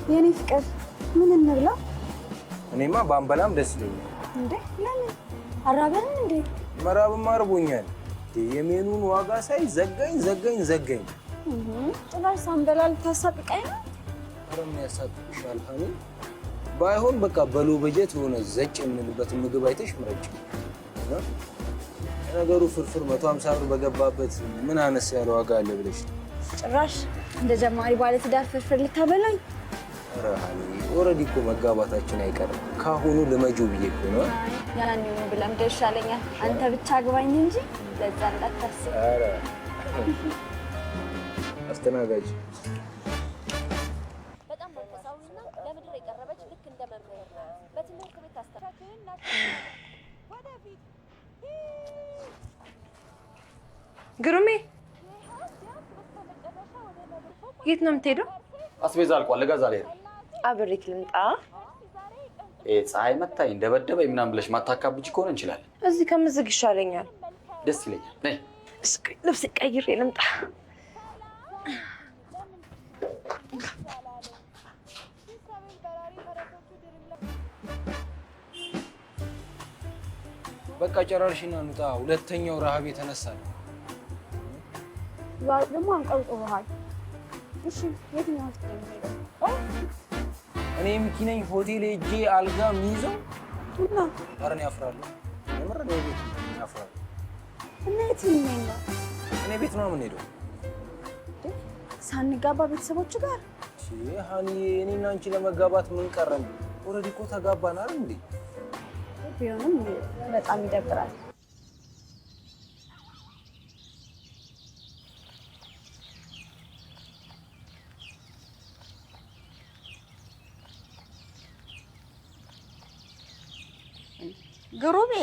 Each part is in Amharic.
የኔ ፍቅር ምን እንብላ? እኔማ ባንበላም ደስ ይለኛል። እንዴ ለምን? አራበን እንዴ? መራብማ አርቦኛል። የሜኑን ዋጋ ሳይ ዘጋኝ። ጭራሽ ሳንበላ ልታሳቅቀኝ ነው? ኧረ ምን ያሳቅቅሻል ሀኒ? ባይሆን በቃ በሎ በጀት የሆነ ዘጭ የምንልበት ምግብ አይተሽ ምረጭ። ነገሩ ፍርፍር 150 ብር በገባበት ምን አነስ ያለ ዋጋ አለ ብለሽ ጭራሽ እንደ ጀማሪ ባለትዳር ፍርፍር ልታበላኝ? ኧረ ሀኒ ኦልሬዲ እኮ መጋባታችን አይቀርም። ካሁኑ ልመጁ ብዬ እኮ ነው። ያንን ብለምደ ይሻለኛል። አንተ ብቻ አግባኝ እንጂ ለዛ እንዳታስብ። ኧረ አስተናጋጅ በጣም መንፈሳዊና ለምድር የቀረበች ልክ እንደ መምህር በትምህርት ቤት ታስተካክልና ወደፊት ግሩሜ የት ነው የምትሄደው? አስቤዛ አልቋል። ልገዛ ላይ አብሬክ ልምጣ? ፀሐይ መታኝ ደበደበኝ ምናምን ብለሽ ማታካብጂ ከሆነ እንችላለን። እዚህ ከምዝግ ይሻለኛል። ደስ ይለኛል። ነይ እስኪ ልብስ ቀይሬ ልምጣ። በቃ ጨራርሽና እንውጣ። ሁለተኛው ረሃብ የተነሳል። ዛሬ ደግሞ አንቀልጥበሃል። እሺ የትኛው ሆስፒታል ነው የምሄደው? እኔ ሚኪ ነኝ ሆቴል ሄጄ አልጋ የሚይዘው እና ኧረ እኔ አፍራለሁ። የምር እኔ ቤት አፍራለሁ። እና የትኛው ነው? እኔ ቤት ነው የምንሄደው። ሳንጋባ ቤተሰቦች ጋር ሀኒ እኔና አንቺ ለመጋባት ምን ቀረን? ኦልሬዲ እኮ ተጋባን አይደል እንዴ? ቢሆንም በጣም ይደብራል። ግሩሜ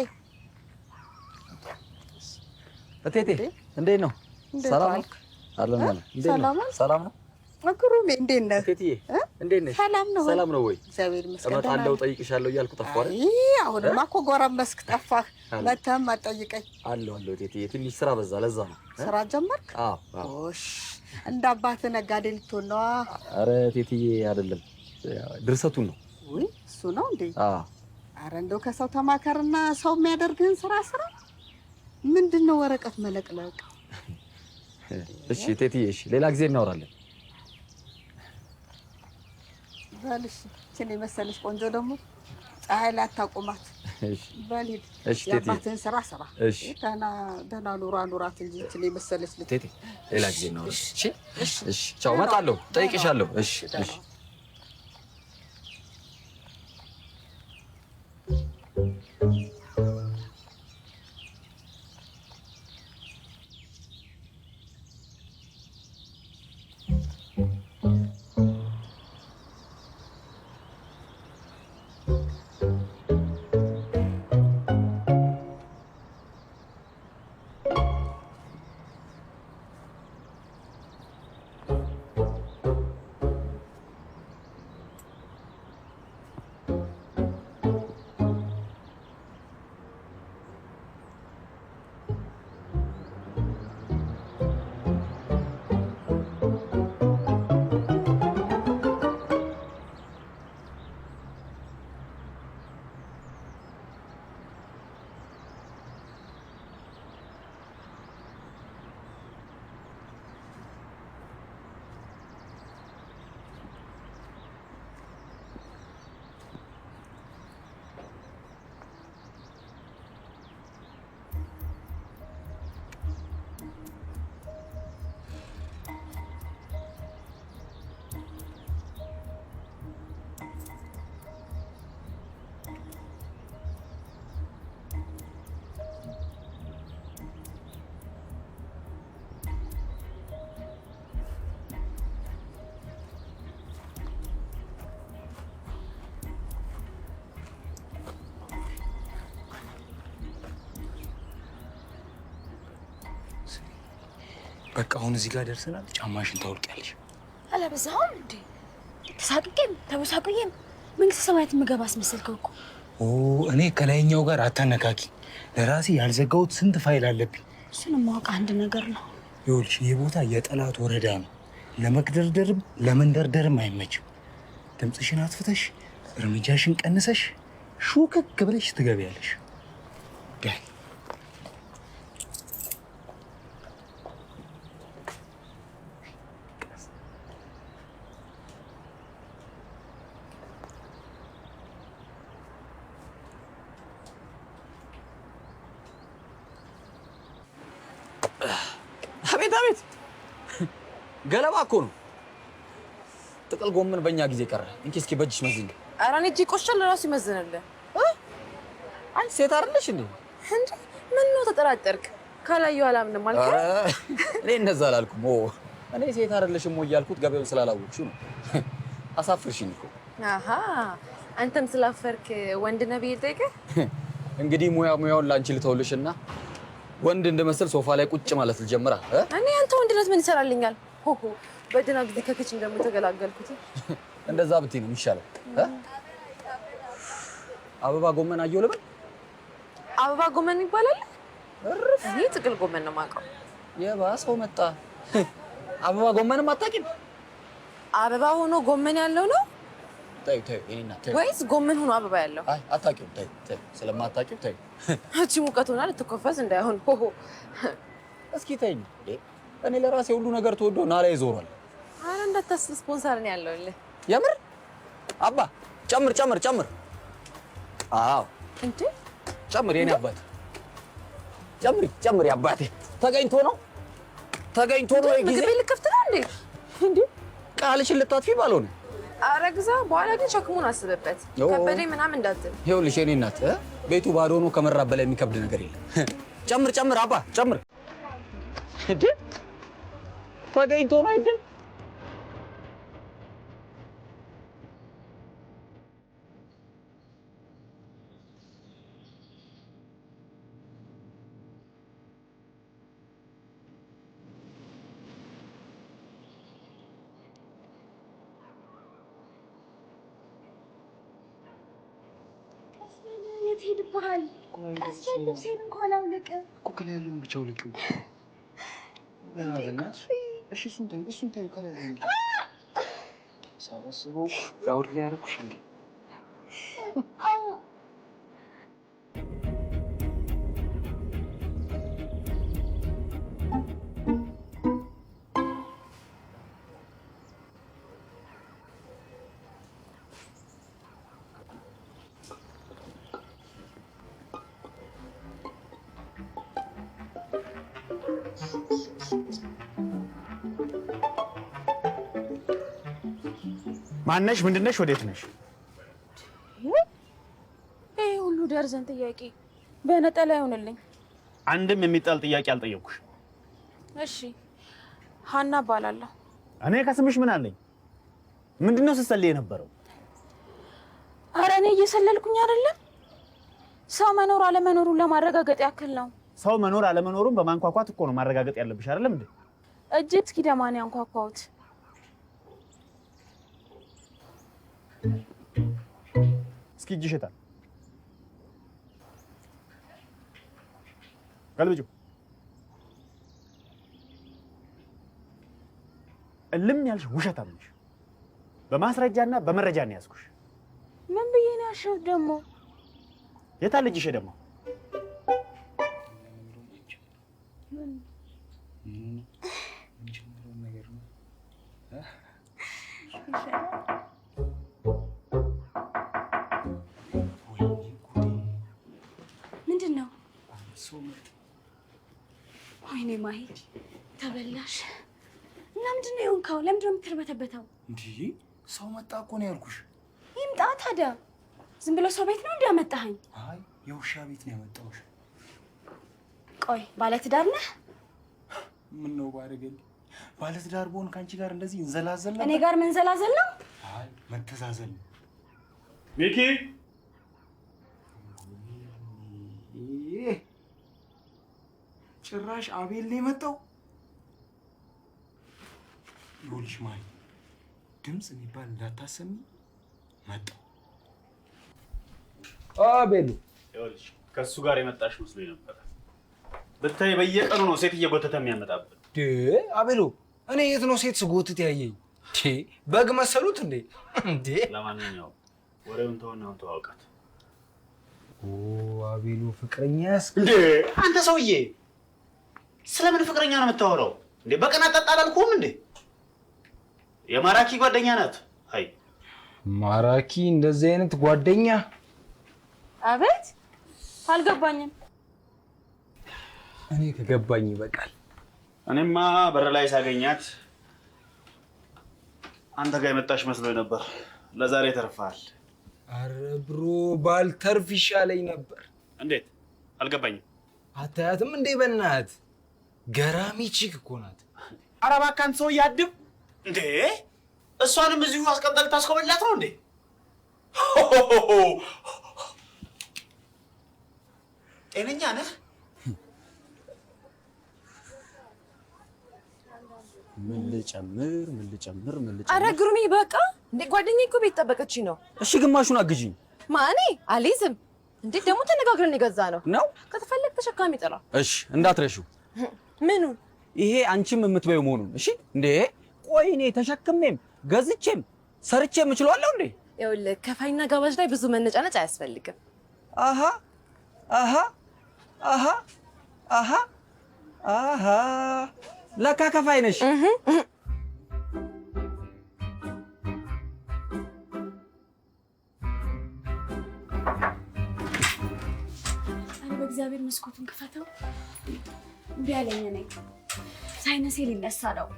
እቴቴ እንዴት ነው? ሰላም ነው? አለን ማለት ሰላም ነው? ግሩሜ እንዴት ነህ? እቴቴ እንዴት ነሽ? ሰላም ነው? ሰላም ነው ወይ? እግዚአብሔር ይመስገን። እመጣለሁ ጠይቅሻለሁ እያልኩ ጠፋሁ አይደል? አሁንማ እኮ ጎረመስክ ጠፋህ። መተህም አትጠይቀኝ። አለሁ እቴቴ ትንሽ ስራ በዛ ለዛ ነው። ስራ ጀመርክ? አዎ። እሺ እንደ አባትህ ነጋዴ ልትሆን ነዋ? ኧረ እቴቴዬ አይደለም ድርሰቱን ነው። ውይ እሱ ነው እንዴ? አዎ። ኧረ እንደው ከሰው ተማከርና ሰው የሚያደርግህን ስራ ምንድነው ወረቀት መለቅለቅ? እሺ እቴቴዬ እሺ ሌላ ጊዜ እናወራለን። በልሽ እቺን የመሰለሽ ቆንጆ ደግሞ ፀሐይ ላይ አታቆማት። እሺ በል ሂድ። እሺ እቴቴ የአባትህን ስራ እሺ ደህና ኑራት እንጂ እቺን የመሰለሽ እቴቴ ሌላ ጊዜ እናወራለን። እሺ ቻው እመጣለሁ ጠይቅሻለሁ። እሺ በቃ አሁን እዚህ ጋር ደርሰናል። ጫማሽን ታወልቂያለሽ። አለበዛውም እንዴ? ተሳቅቄም ተበሳቅዬም መንግስተ ሰማያት ምገባ አስመሰልከው እኮ። እኔ ከላይኛው ጋር አታነካኪ። ለራሴ ያልዘጋሁት ስንት ፋይል አለብኝ። እሱን ማወቅ አንድ ነገር ነው። ይኸውልሽ ይህ ቦታ የጠላት ወረዳ ነው። ለመግደርደርም ለመንደርደርም አይመችም። ድምፅሽን አጥፍተሽ እርምጃሽን ቀንሰሽ ሹክክ ብለሽ ትገቢያለሽ። ዳይ አቤት ገለባ እኮ ነው። ጥቅል ጎመን በእኛ ጊዜ ቀረ። እንኪ እስኪ በእጅሽ መዝኝ። ኧረ እኔ እጄ ቆሻል። ለራሱ ይመዝንልህ። አንቺ ሴት አይደለሽ እንዴ? እንዴ ምን ነው ተጠራጠርክ? ካላየሁ አላምንም አልከ? እኔ እንደዛ አላልኩም። እኔ ሴት አይደለሽም ወይ ያልኩት ገበያውን ስላላወቅሽው ነው። አሳፍርሽኝ እኮ። አሃ አንተም ስላፈርክ ወንድ ነብይ ልጠይቅህ? እንግዲህ ሙያውን ላንቺ ልተውልሽና ወንድ እንደመሰል ሶፋ ላይ ቁጭ ማለት ልጀምራ። እኔ አንተ ወንድነት ምን ይሰራልኛል? ሆሆ በደህና ጊዜ ከክችን ደግሞ ተገላገልኩት። እንደዛ ብትይ ነው የሚሻለው። አበባ ጎመን አየሁ ልበል? አበባ ጎመን ይባላል? እኔ ጥቅል ጎመን ነው የማውቀው። የባሰው መጣ። አበባ ጎመንም አታውቂም? አበባ ሆኖ ጎመን ያለው ነው? ተይው የኔና ተይው። ወይስ ጎመን ሆኖ አበባ ያለው? አይ አታውቂውም። ተይው ስለማታውቂው ተይው። እቺ ሙቀት ሆና ልትኮፈስ እንዳይሆን። ሆሆ እስኪ ተይኝ። እኔ ለራሴ ሁሉ ነገር ተወዶ ናላይ ዞሯል። አረ እንዳታስብ፣ ስፖንሰር ነው ያለውልህ። የምር አባ ጨምር። አዎ እንዴ ጨምር የኔ አባት ጨምሪ አባቴ። ተገኝቶ ነው ምግብ ልከፍት ነው እንዴ? እንዴ ቃልሽን ልታጥፊ ባልሆነ። አረ ግዛ። በኋላ ግን ሸክሙን አስብበት። ከበደኝ ምናምን እንዳትል። ይኸውልሽ የኔ እናት ቤቱ ባዶ ሆኖ ከመራብ በላይ የሚከብድ ነገር የለም። ጨምር አባ ጨምር። እንዴ ተገኝቶ ነው አይደል? የት ሄድብሃል? ቀስፈል ልብሴን እንኳን አውልቅ እኮ ከላይ ያለውን ብቻ አውልቂው። እሺ እሱን ተይው። ከላይ ያለውን ሳላስበው አውር ላይ ያደረኩሽ እንዴ? ማነሽ? ምንድነሽ? ወዴት ነሽ? ይሄ ሁሉ ደርዘን ጥያቄ በነጠላ ይሆንልኝ። አንድም የሚጣል ጥያቄ አልጠየቅኩሽ። እሺ ሀና እባላለሁ። እኔ ከስምሽ ምን አለኝ? ምንድነው ስትሰልይ የነበረው? ኧረ እኔ እየሰለልኩኝ አይደለም። ሰው መኖር አለመኖሩን ለማረጋገጥ ያክል ነው። ሰው መኖር አለመኖሩን በማንኳኳት እኮ ነው ማረጋገጥ ያለብሽ አይደለም እንዴ? እጅት እስኪደማን ያንኳኳሁት። እስኪ እጅሽ የታል? ገልብጪው። እልም ያልሽ ውሸታም ነሽ። በማስረጃና በመረጃ ነው ያዝኩሽ። ምን ብዬ ነው ያልሽው ደግሞ? የታል እጅሽ ደግሞ? ምንድን ነው? ወይኔ ማሂ ተበላሽ። እና ምንድን ነው የሆንከው? ለምንድን ነው የምትርበተበተው? እንዴ ሰው መጣ እኮ ነው ያልኩሽ። ይምጣ ታዲያ። ዝም ብሎ ሰው ቤት ነው እንዲያመጣኸኝ? አይ የውሻ ቤት ነው ያመጣሁሽ። ቆይ ባለትዳር ነህ? ምን ነው ባደረገልኝ? ባለትዳር ብሆን ከአንቺ ጋር እንደዚህ እንዘላዘል ነበር? እኔ ጋር መንዘላዘል ነው? አይ መተዛዘል ነው። ሚኪ ጭራሽ አቤል ነው የመጣው። ይኸውልሽ ማይ ድምፅ የሚባል እንዳታሰሚ መጣ። አቤሉ ይኸውልሽ ከሱ ጋር የመጣሽ መስሎኝ ነበር። ብታይ በየቀኑ ነው ሴት እየጎተተ የሚያመጣብን። አቤሉ እኔ የት ነው ሴት ስጎትት ያየኝ? በግ መሰሉት እንዴ? ለማንኛውም ወሬውን ተወና አሁን ተዋውቃት። አቤሉ ፍቅረኛስ እንዴ? አንተ ሰውዬ ስለምን ፍቅረኛ ነው የምታወራው እንዴ? በቀን አጠጣ አላልኩህም እንዴ? የማራኪ ጓደኛ ናት። አይ ማራኪ እንደዚህ አይነት ጓደኛ? አቤት አልገባኝም። እኔ ከገባኝ ይበቃል። እኔማ በር ላይ ሳገኛት አንተ ጋር የመጣሽ መስሎኝ ነበር። ለዛሬ ተርፈሃል። አረ ብሮ ባልተርፍ ይሻለኝ ነበር። እንዴት? አልገባኝም። አታያትም እንዴ? በእናት ገራሚ ቺክ እኮ ናት። ኧረ እባክህ አንተ ሰውዬ አድብ እንዴ! እሷንም እዚሁ አስቀምጠህ ልታስኮበላት ነው እንዴ? ጤነኛ ነህ? ምን ልጨምር? አረ ግሩሜ በቃ እንዴ ጓደኛዬ እኮ ቤት ጠበቀችኝ ነው። እሺ ግማሹን አግዢኝ። ማኔ አልይዝም። እንዴ ደግሞ ተነጋግረን የገዛ ነው። ከተፈለግ ተሸካሚ ጥራ። እሺ እንዳትረሺው። ምኑን? ይሄ አንቺም የምትበይው መሆኑን። እሺ እንዴ ቆይ እኔ ተሸክሜም ገዝቼም ሰርቼም እችላለሁ እንዴ? ይኸውልህ ከፋይና ጋባዥ ላይ ብዙ መነጫነጭ አያስፈልግም። አሃ ለካ ከፋይ ነሽ። በእግዚአብሔር መስኮቱን ክፈተው። እምቢ አለኝ። ነኝ ሳይነሴ ሊነሳ ነው።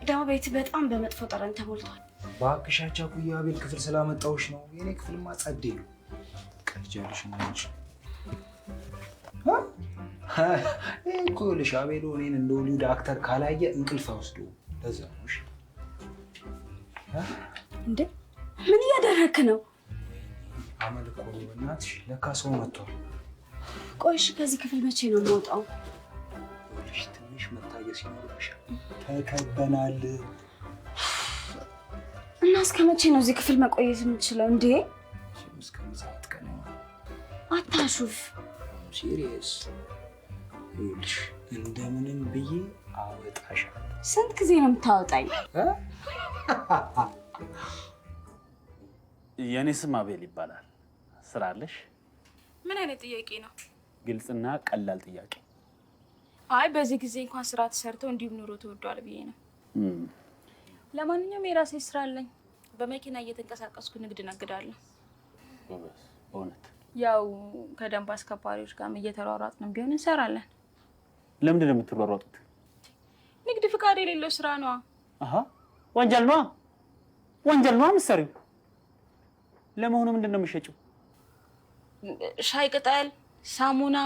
ደግሞ ቤት በጣም በመጥፎ ጠረን ተሞልቷል። እባክሽ አቻኩዬ አቤል ክፍል ስላመጣሁሽ ነው። የኔ ክፍልማ ጸዴ ነው። ቀልጃለሽ እንጂ እኮ ልሽ አቤል እኔን እንደ ሆሊውድ አክተር ካላየ እንቅልፍ ወስዶ ለዛ ነው። እሺ እንዴ ምን እያደረክ ነው? አመል እኮ ነው በእናትሽ። ለካ ሰው መጥቷል። ቆይ እሺ ከዚህ ክፍል መቼ ነው የምወጣው? ልሽ ትንሽ መታገስ ይኖርብሻል። ተከበናል። እና እስከ መቼ ነው እዚህ ክፍል መቆየት የምችለው? እንዴ እስከ ምሳት ቀን አታሹፍ። ሲሪየስ ይኸውልሽ እንደምንም ብዬ አወጣሻለሁ። ስንት ጊዜ ነው የምታወጣኝ? የኔ ስም አቤል ይባላል። ስራ አለሽ? ምን አይነት ጥያቄ ነው? ግልጽና ቀላል ጥያቄ። አይ በዚህ ጊዜ እንኳን ስራ ተሰርተው እንዲሁም ኑሮ ተወዷል ብዬ ነው። ለማንኛውም የራሴ ስራ አለኝ። በመኪና እየተንቀሳቀስኩ ንግድ ነግዳለሁ። በእውነት ያው ከደንብ አስከባሪዎች ጋር እየተሯሯጥን ቢሆን እንሰራለን። ለምንድን ነው የምትሯሯጡት? ንግድ ፍቃድ የሌለው ስራ ነዋ። ወንጀል ነዋ። ወንጀል ነዋ የምትሰሪው። ለመሆኑ ምንድን ነው የምትሸጪው? ሻይ ቅጠል፣ ሳሙና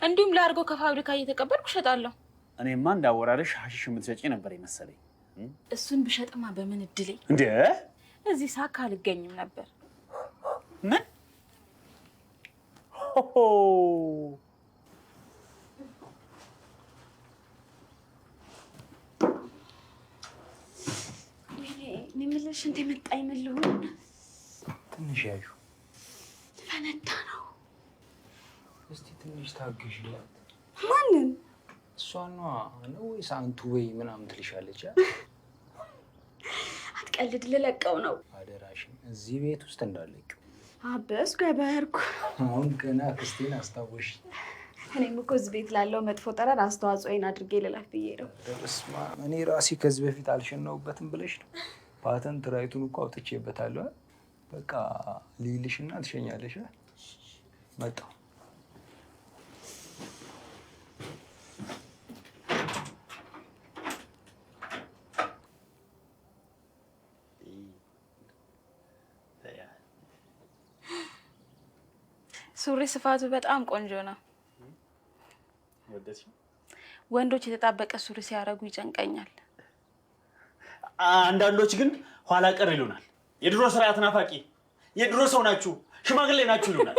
እንዲሁም ላርጎ ከፋብሪካ እየተቀበልኩ እሸጣለሁ። እኔማ እንዳወራረሽ ሀሺሽ የምትሸጪ ነበር የመሰለኝ። እሱን ብሸጥማ በምን እድሌ እንዴ! እዚህ ሳካ አልገኝም ነበር። ምን? እኔ የምልሽ እንደ መጣ ይመልሁ ትንሽ ያዩ ፈነዳ ነው። እስቲ ትንሽ ታግሽ። ማንን? እሷን ነው ወይስ አንቱ ወይ ምናምን ትልሻለች? አትቀልድ፣ ልለቀው ነው። አደራሽን እዚህ ቤት ውስጥ እንዳለቂው። አበስ ገበርኩ። አሁን ገና ክስቴን አስታወሽ። እኔም እኮ እዚህ ቤት ላለው መጥፎ ጠረን አስተዋጽኦዬን አድርጌ ልለፍ ብዬ ነው። በስመ አብ እኔ ራሴ ከዚህ በፊት አልሸናውበትም ብለሽ ነው። ፓተንት ራይቱን እኮ አውጥቼበታለሁ። በቃ ልይልሽና ትሸኛለሽ። መጣሁ። ሱሪ ስፋቱ በጣም ቆንጆ ነው። ወንዶች የተጣበቀ ሱሪ ሲያደርጉ ይጨንቀኛል። አንዳንዶች ግን ኋላ ቀር ይሉናል። የድሮ ስርዓት ናፋቂ፣ የድሮ ሰው ናችሁ፣ ሽማግሌ ናችሁ ይሉናል።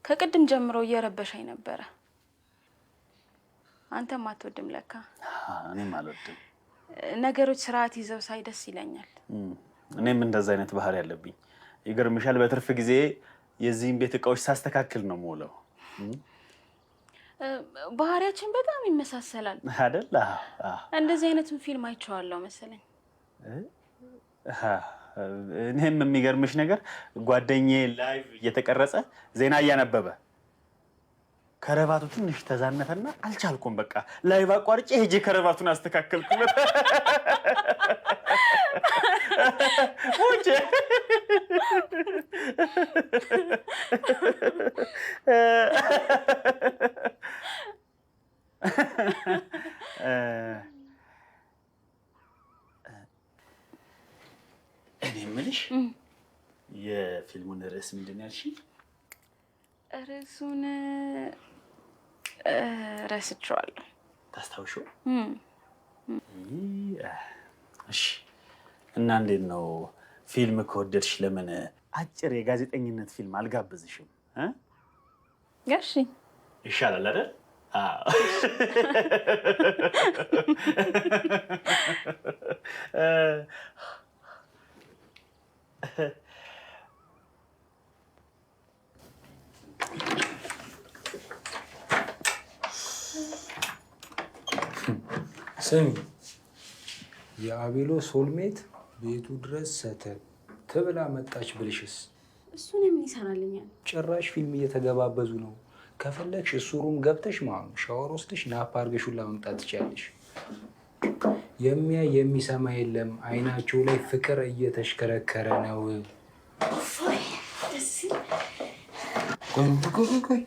ከቅድም ጀምሮ እየረበሸኝ ነበረ። አንተም አትወድም ለካ። እኔም አልወድም። ነገሮች ስርዓት ይዘው ሳይ ደስ ይለኛል። እኔም እንደዛ አይነት ባህሪ ያለብኝ። ይገርምሻል፣ በትርፍ ጊዜ የዚህን ቤት እቃዎች ሳስተካክል ነው የምውለው። ባህሪያችን በጣም ይመሳሰላል አይደል? እንደዚህ አይነቱን ፊልም አይቼዋለሁ መሰለኝ። እኔም የሚገርምሽ ነገር ጓደኛዬ ላይቭ እየተቀረጸ ዜና እያነበበ ከረባቱ ትንሽ ተዛነፈና አልቻልኩም። በቃ ላይቭ አቋርጬ ሄጄ ከረባቱን አስተካከልኩለት። ወንጀ እኔ የምልሽ የፊልሙን ርዕስ ምንድን ነው ያልሽኝ? ርዕሱን ረስቼዋለሁ። ታስታውሺው? እሺ። እና እንዴት ነው ፊልም ከወደድሽ ለምን አጭር የጋዜጠኝነት ፊልም አልጋብዝሽም? እሺ። ይሻላል አይደል? ስሚ፣ የአቤሎ ሶልሜት ቤቱ ድረስ ሰተት ብላ መጣች ብልሽስ? እሱን ምን ይሰራልኛል? ጭራሽ ፊልም እየተገባበዙ ነው። ከፈለግሽ እሱ ሩም ገብተሽ ማለት ነው ሻወር ወስደሽ ናፕ አድርገሽ ሁላ መምጣት ትችያለሽ። የሚያይ የሚሰማ የለም። አይናቸው ላይ ፍቅር እየተሽከረከረ ነው። ቆይ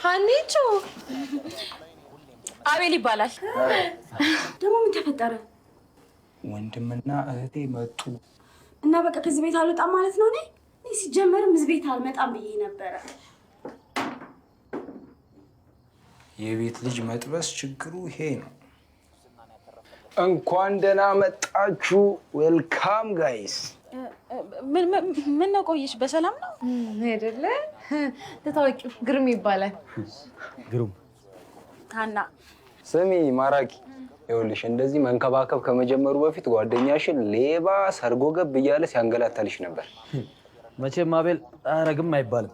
ሀኒቾ አቤል ይባላል። ደግሞ ምን ተፈጠረ? ወንድምና እህቴ መጡ እና በቃ ከዚህ ቤት አልወጣም ማለት ነው። እኔ ሲጀመርም እዚህ ቤት አልመጣም ብዬ ነበረ። የቤት ልጅ መጥበስ ችግሩ ይሄ ነው። እንኳን ደህና መጣችሁ። ዌልካም ጋይስ። ምን ነው ቆየሽ? በሰላም ነው አይደለ? ተታወቂው ግሩም ይባላል። ግሩም ሀና። ስሚ ማራኪ፣ ይኸውልሽ እንደዚህ መንከባከብ ከመጀመሩ በፊት ጓደኛሽን ሌባ ሰርጎ ገብ እያለ ሲያንገላታልሽ ነበር። መቼም አቤል አረግም አይባልም።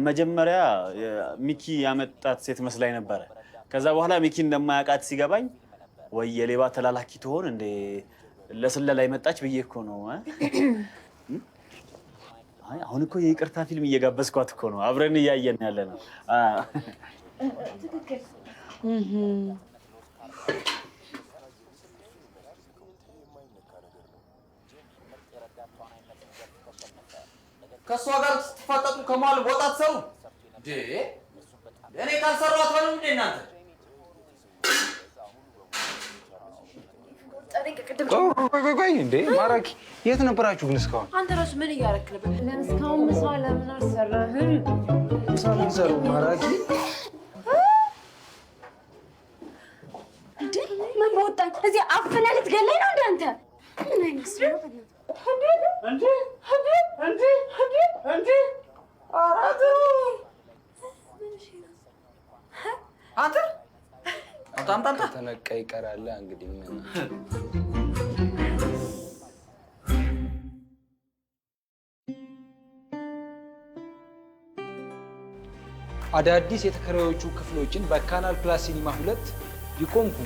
መጀመሪያ ሚኪ ያመጣት ሴት መስላኝ ነበረ። ከዛ በኋላ ሚኪ እንደማያውቃት ሲገባኝ ወይ የሌባ ተላላኪ ትሆን እንዴ ለስለላ መጣች ብዬ እኮ ነው። አይ አሁን እኮ የይቅርታ ፊልም እየጋበዝኳት እኮ ነው። አብረን እያየን ያለ ነው። ትክክል። ከእሷ ጋር ስትፋጠጡ ከመዋል ቦታ ትሰሩ እንዴ? እኔ ካልሰራሁ አትበሉም እንዴ እናንተ? ቆይ እንዴ ማራኪ፣ የት ነበራችሁ ግን እስካሁን? አንተ ራሱ ምን እያደረክ ነበር? እስካሁን ምሳ ለምን አልሰራህም? ምሳ ምን ሰሩ ማራኪ? እንዴ ምን በወጣኝ? እዚህ አፍና ልትገለኝ ነው እንዴ አንተ? ምን አይነት ስራ ነው? ተነቃ ይቀራል እንግዲህ ምን አዳዲስ የተከራዮቹ ክፍሎችን በካናል ፕላስ ሲኒማ 2 ይቆምኩ